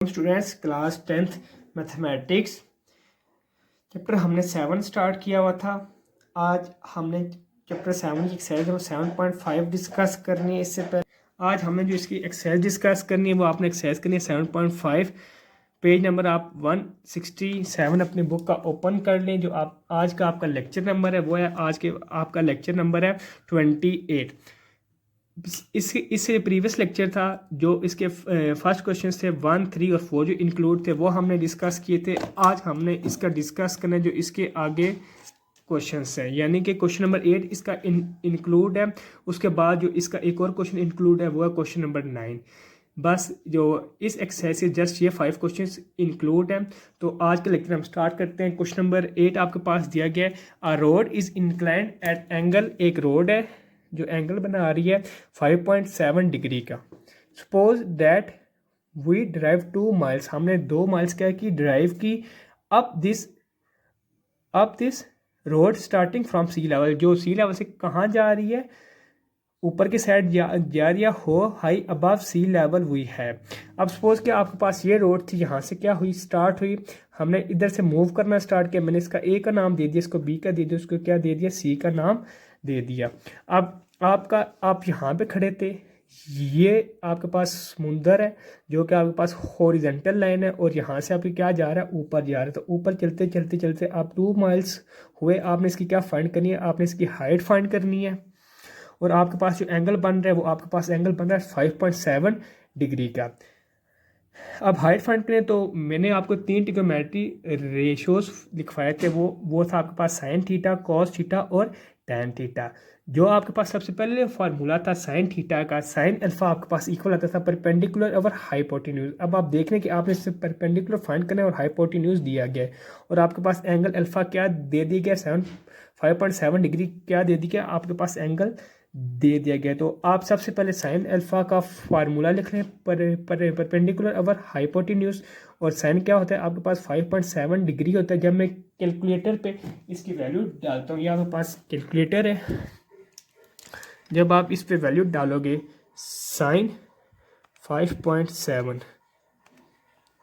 Students class 10th mathematics chapter हमने 7 start किया हुआ था। आज हमने चैप्टर 7 की एक्सरसाइज 7.5 डिस्कस करनी है। इससे पहले आज हमने जो इसकी एक्सरसाइज डिस्कस करनी है वो आपने एक्सरसाइज करनी है 7.5। पेज नंबर आप 167 अपनी बुक का ओपन कर लें। जो आप आज का आपका लेक्चर नंबर है वो है आज के आपका लेक्चर नंबर है 28। इससे प्रीवियस लेक्चर था जो इसके फर्स्ट क्वेश्चन थे 1, 3 और 4 जो इंक्लूड थे वो हमने डिस्कस किए थे। आज हमने इसका डिस्कस करना है जो इसके आगे क्वेश्चंस हैं, यानी कि क्वेश्चन नंबर 8 इसका इंक्लूड है। उसके बाद जो इसका एक और क्वेश्चन इंक्लूड है वो है क्वेश्चन नंबर 9। बस जो इस एक्सरसाइज से जस्ट ये 5 क्वेश्चंस इंक्लूड हैं। तो आज के लेक्चर हम स्टार्ट करते हैं। क्वेश्चन नंबर 8 आपके पास दिया गया है, a road is inclined at angle. एक रोड है जो एंगल बना रही है 5.7 डिग्री का। Suppose that we drive 2 miles, हमने 2 माइल्स क्या की ड्राइव की up this road starting from sea level. जो सी लेवल से कहाँ जा रही है, ऊपर की साइड जा रही है, हो हाई अबव सी लेवल हुई है। अब सपोज कि आपके पास ये रोड थी, यहाँ से क्या हुई स्टार्ट हुई, हमने इधर से मूव करना स्टार्ट किया। मैंने इसका ए का नाम दे दिया, इसको बी का दे दिया, उसको क्या दे दिया सी का नाम दे दिया। अब आप यहाँ पे खड़े थे, ये आपके पास समुंदर है जो कि आपके पास हॉरिजेंटल लाइन है और यहाँ से आपके क्या जा रहा है ऊपर जा रहा है। तो ऊपर चलते चलते चलते आप 2 माइल्स हुए। आपने इसकी क्या फाइंड करनी है, आपने इसकी हाइट फाइंड करनी है। और आपके पास जो एंगल बन रहा है वो आपके पास एंगल बन रहा है 5.7 डिग्री का। अब हाइट फाइंड करें तो मैंने आपको 3 ट्रिग्नोमेट्री रेशियोज लिखवाए थे। वो था आपके पास साइन थीटा, कॉस थीटा और टैन थीटा। जो आपके पास सबसे पहले फार्मूला था साइन थीटा का, साइन अल्फा आपके पास इक्वल आता था परपेंडिकुलर ओवर हाइपोटेन्यूज। अब आप देख रहे हैं कि आपने इससे परपेंडिकुलर फाइंड करना है और हाइपोटेन्यूज दिया गया है और आपके पास एंगल अल्फा क्या दे दिया गया 5.7 डिग्री क्या दे दिया गया आपके पास एंगल दे दिया गया। तो आप सबसे पहले साइन अल्फा का फार्मूला लिख लें परपेंडिकुलर ओवर हाइपोटेन्यूज। और साइन क्या होता है आपके पास 5.7 डिग्री होता है। जब मैं कैलकुलेटर पे इसकी वैल्यू डालता हूँ, ये आपके पास कैलकुलेटर है, जब आप इस पे वैल्यू डालोगे साइन 5.7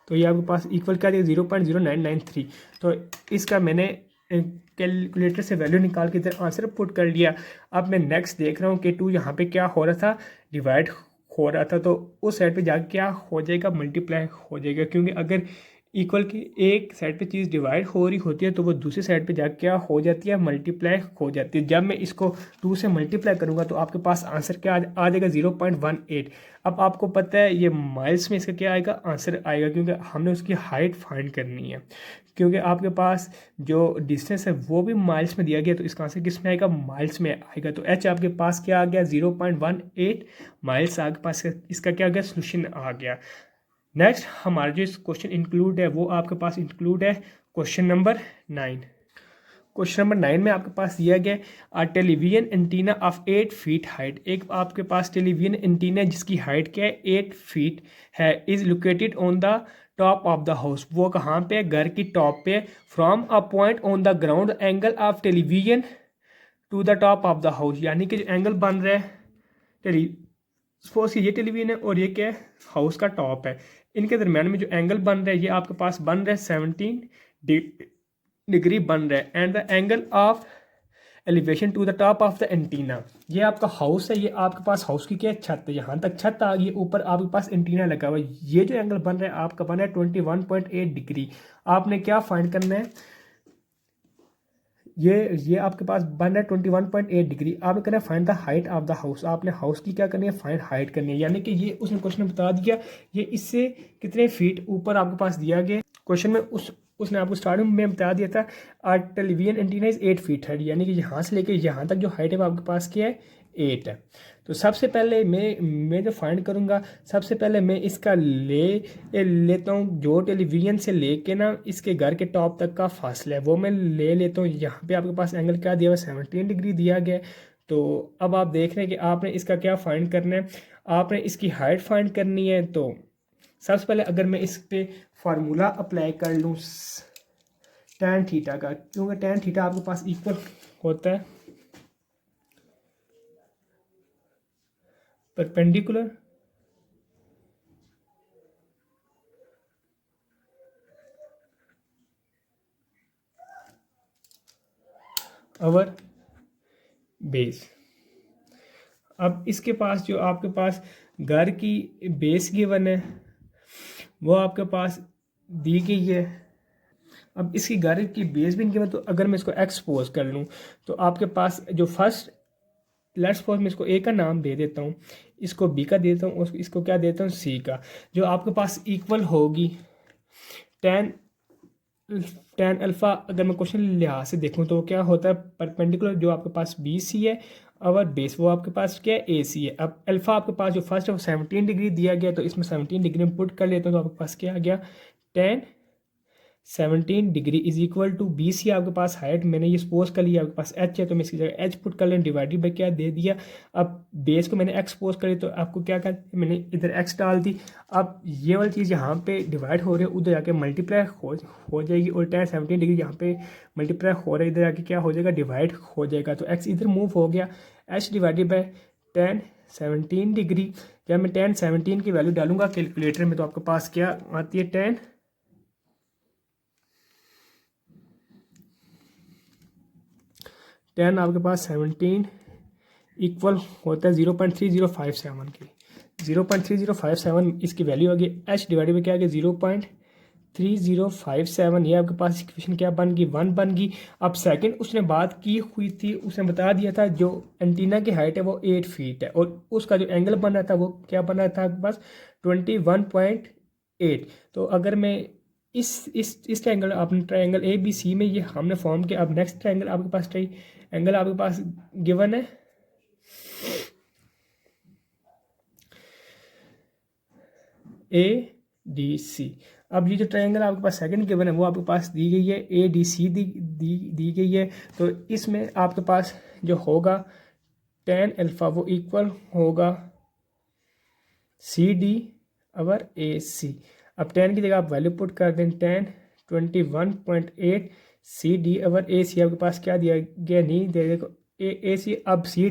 तो ये आपके पास इक्वल क्या देगा 0.0993। तो इसका मैंने कैलकुलेटर से वैल्यू निकाल के इधर आंसर पुट कर लिया। अब मैं नेक्स्ट देख रहा हूँ कि 2 यहाँ पे क्या हो रहा था डिवाइड हो रहा था, तो उस साइड पे जाके क्या हो जाएगा मल्टीप्लाई हो जाएगा। क्योंकि अगर इक्वल की एक साइड पे चीज़ डिवाइड हो रही होती है तो वो दूसरी साइड पे जाके क्या हो जाती है मल्टीप्लाई हो जाती है। जब मैं इसको 2 से मल्टीप्लाई करूँगा तो आपके पास आंसर क्या आ जाएगा 0.18। अब आपको पता है ये माइल्स में इसका क्या आएगा आंसर आएगा, क्योंकि हमने उसकी हाइट फाइंड करनी है। क्योंकि आपके पास जो डिस्टेंस है वो भी माइल्स में दिया गया, तो इसका आंसर किस में आएगा माइल्स में आएगा। तो एच आपके पास क्या आ गया 0.18 माइल्स आपके पास इसका क्या आ गया सोल्यूशन आ गया। नेक्स्ट हमारा जो इस क्वेश्चन इंक्लूड है वो आपके पास इंक्लूड है क्वेश्चन नंबर 9। क्वेश्चन नंबर 9 में आपके पास दिया गया a television antenna of 8 feet height. एक आपके पास टेलीविजन एंटीना जिसकी हाइट क्या है 8 फीट है, is located on the top of the house. वो कहाँ पे घर की टॉप पे, from a point on the ground angle of television to the top of the house. यानी कि जो एंगल बन रहा है टेली सपोज ये टेलीविजन है और ये क्या है हाउस का टॉप है, इनके दरम्यान में जो एंगल बन रहा है ये आपके पास बन रहा है 17 डिग्री बन रहा है। And the angle of elevation to the top of the antenna. ये आपका हाउस है, ये आपके पास हाउस की क्या छत है, यहाँ तक छत आ गई, ऊपर आपके पास एंटीना लगा हुआ है। ये जो एंगल बन रहा है आपका बन रहा है 21.8 डिग्री। आपने क्या फाइंड करना है, ये आपके पास बन रहा है 21.8 डिग्री। आपने करना है find the height of the house. आपने हाउस की क्या करनी है फाइंड हाइट करनी है। यानी कि ये उसने क्वेश्चन बता दिया ये इससे कितने फीट ऊपर आपके पास दिया गया क्वेश्चन में। उसने आपको स्टार्टिंग में बता दिया था are television antenna is 8 feet है, यानी कि यहाँ से लेके यहाँ तक जो हाइट है वो आपके पास क्या है 8 है। तो सबसे पहले मैं जो फाइंड करूँगा, सबसे पहले मैं इसका लेता हूँ जो टेलीविजन से लेके ना इसके घर के टॉप तक का फासला है वो मैं ले लेता हूँ। यहाँ पे आपके पास एंगल क्या दिया हुआ 17 डिग्री दिया गया है। तो अब आप देख रहे हैं कि आपने इसका क्या फाइंड करना है, आपने इसकी हाइट फाइंड करनी है। तो सबसे पहले अगर मैं इस पे फार्मूला अप्लाई कर लूँ टैन थीटा का, क्योंकि टैन थीटा आपके पास इक्वल होता है परपेंडिकुलर आवर बेस। अब इसके पास जो आपके पास घर की बेस गिवन है वो आपके पास दी गई है। अब इसकी घर की बेस भी गिवन, तो अगर मैं इसको एक्सपोज कर लूँ तो आपके पास जो फर्स्ट, लेट्स सपोज मैं इसको ए का नाम दे देता हूँ, इसको बी का दे देता हूँ, इसको क्या देता हूँ सी का, जो आपके पास इक्वल होगी टेन टेन अल्फ़ा। अगर मैं क्वेश्चन लिहाज से देखूँ तो क्या होता है, परपेंडिकुलर जो आपके पास बी सी है और बेस वो आपके पास क्या है ए सी है। अब अल्फ़ा आपके पास जो फर्स्ट है वो 17 डिग्री दिया गया, तो इसमें 17 डिग्री में पुट कर लेते हैं तो आपके पास क्या आ गया 17 degree is equal to B C आपके पास हाइट मैंने ये सपोज कर लिया, आपके पास एच है तो मैं इसकी जगह एच पुट कर लें, डिवाइडेड बाई क्या दे दिया। अब बेस को मैंने एक्स सपोज करी तो आपको क्या कर मैंने इधर एक्स डाल दी। अब ये वाली चीज़ यहाँ पे डिवाइड हो रही है उधर जाके मल्टीप्लाई हो जाएगी, और टेन 17 डिग्री यहाँ पे मल्टीप्लाई हो रहा है इधर जाके क्या हो जाएगा डिवाइड हो जाएगा, तो एक्स इधर मूव हो गया, एच डिवाइडेड बाई 10 17 डिग्री। जब मैं 10 17 की वैल्यू डालूंगा कैलकुलेटर में तो आपके पास क्या आती है 10 आपके पास 17 इक्वल होता है 0.3057 की। 0.3057 इसकी वैल्यू होगी, एच डिवाइडेड बाई क्या आ गया 0.3057। ये आपके पास इक्वेशन क्या बन गई 1 बन गई। अब सेकंड उसने बात की हुई थी, उसने बता दिया था जो एंटीना की हाइट है वो 8 फीट है और उसका जो एंगल बना था वो क्या बना था आपके पास 21.8। तो अगर मैं इस ट्रायंगल आपने ट्रायंगल ए बी सी में ये हमने फॉर्म किया। अब नेक्स्ट ट्रायंगल आपके पास एंगल आपके पास गिवन है ए डी सी। अब ये जो ट्रायंगल आपके पास सेकंड गिवन है वो आपके पास दी गई है ए डी सी दी गई है। तो इसमें आपके पास जो होगा टेन अल्फा वो इक्वल होगा सी डी अवर ए सी। अब 10 की जगह आप वैल्यू पुट कर दें 10 21.8 सी डी अवर ए सी आपके पास क्या दिया गया नहीं दे देखो ए सी। अब सी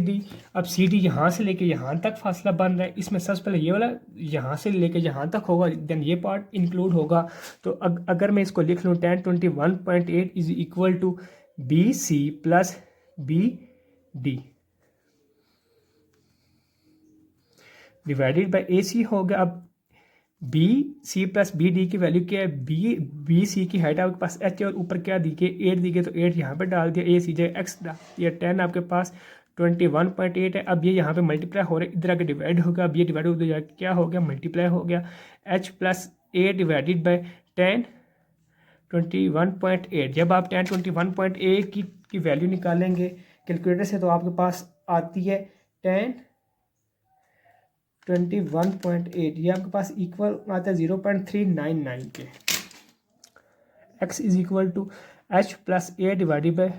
डी यहाँ से लेके यहाँ तक फासला बन रहा है, इसमें सबसे पहले ये वाला यहाँ से लेके यहाँ तक होगा देन ये पार्ट इंक्लूड होगा। तो अगर मैं इसको लिख लूँ 10 21.8 is equal to B C plus B D divided by A C हो गया। अब B C plus B D की वैल्यू क्या है, बी सी की हाइट आपके पास एच है और ऊपर क्या दी गई 8 दी गई, तो 8 यहाँ पे डाल दिया, ए सी जगह एक्स डाल दिया, 10 आपके पास 21.8 है। अब ये यहाँ पे मल्टीप्लाई हो रहा है इधर आके डिवाइड होगा, अब ये डिवाइड हो जाएगा क्या हो गया मल्टीप्लाई हो गया H plus A divided by 10 21.8। जब आप 10 21.8 की वैल्यू निकालेंगे कैलकुलेटर से तो आपके पास आती है 10 21.8, ये आपके पास इक्वल आता है 0.399 के। x is equal to H plus A divided by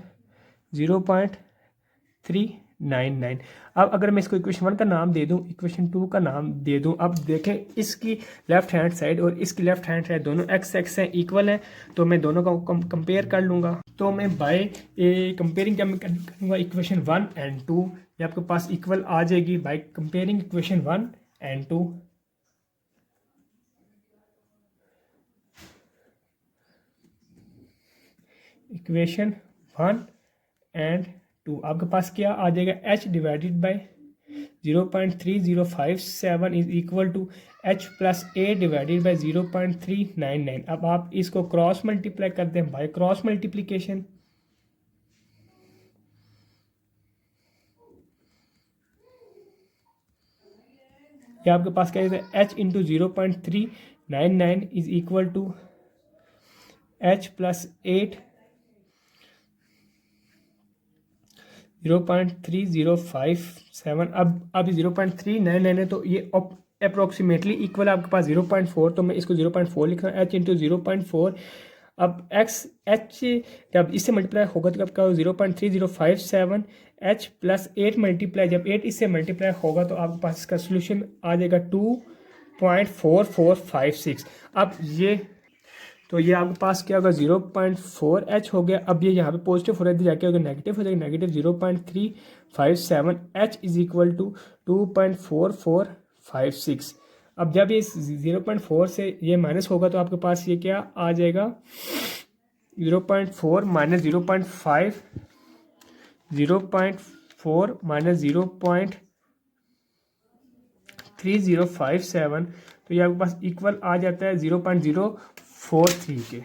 0.399। अब अगर मैं इसको इक्वेशन 1 का नाम दे दूं, इक्वेशन 2 का नाम दे दूं, अब देखें इसकी लेफ्ट हैंड साइड और इसकी लेफ्ट हैंड साइड दोनों x हैं इक्वल हैं, तो मैं दोनों का कंपेयर कर लूँगा। तो मैं बाय कंपेयरिंग जब मैं करूँगा इक्वेशन 1 एंड 2 ये आपके पास इक्वल आ जाएगी by comparing equation 1 and 2। Equation 1 and 2 आपके पास क्या आ जाएगा h divided by 0.3057 is equal to h plus A divided by 0.399। अब आप इसको क्रॉस मल्टीप्लाई कर दें बाय क्रॉस मल्टीप्लिकेशन, ये आपके पास क्या है h into 0.399 is equal to h plus 8 0.3057। अब 0.399 है तो ये अप्रोक्सीमेटली इक्वल आपके पास 0.4, तो मैं इसको 0.4 लिख रहा हूँ h इंटू 0.4। अब एच जब इससे मल्टीप्लाई होगा तो क्या होगा 0.3057 h प्लस 8 मल्टीप्लाई, जब 8 इससे मल्टीप्लाई होगा तो आपके पास इसका सोल्यूशन आ जाएगा 2.4456। अब ये आपके पास क्या होगा 0.4h हो गया। अब ये यहाँ पे पॉजिटिव हो रहा है जाके होगा नेगेटिव हो जाएगा, negative 0.357 h is equal to 2.4456। अब जब ये 0.4 से ये माइनस होगा तो आपके पास ये क्या आ जाएगा 0.4 माइनस 0.5 0.4 माइनस 0.3057, तो ये आपके पास इक्वल आ जाता है 0.043 के,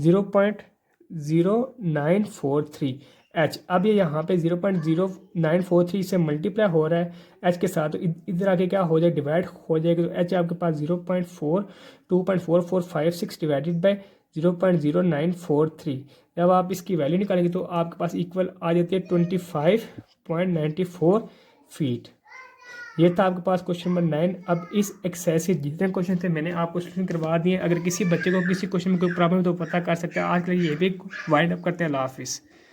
0.0943 एच। अब ये यहाँ पे 0.0943 से मल्टीप्लाई हो रहा है एच के साथ, तो इधर आके क्या हो जाए, डिवाइड हो जाएगा। तो एच आपके पास 2.4456 डिवाइडेड बाई 0.0943। जब आप इसकी वैल्यू निकालेंगे तो आपके पास इक्वल आ जाती है 25.94 फीट। ये था आपके पास क्वेश्चन नंबर 9। अब इस एक्सरसाइज से जितने क्वेश्चन थे मैंने आपको सोल्यूशन करवा दिए। अगर किसी बच्चे को किसी क्वेश्चन में कोई प्रॉब्लम है तो पता कर सकते हैं। आज के लिए ये भी वाइंड अप करते हैं। अल्लाह हाफिज़।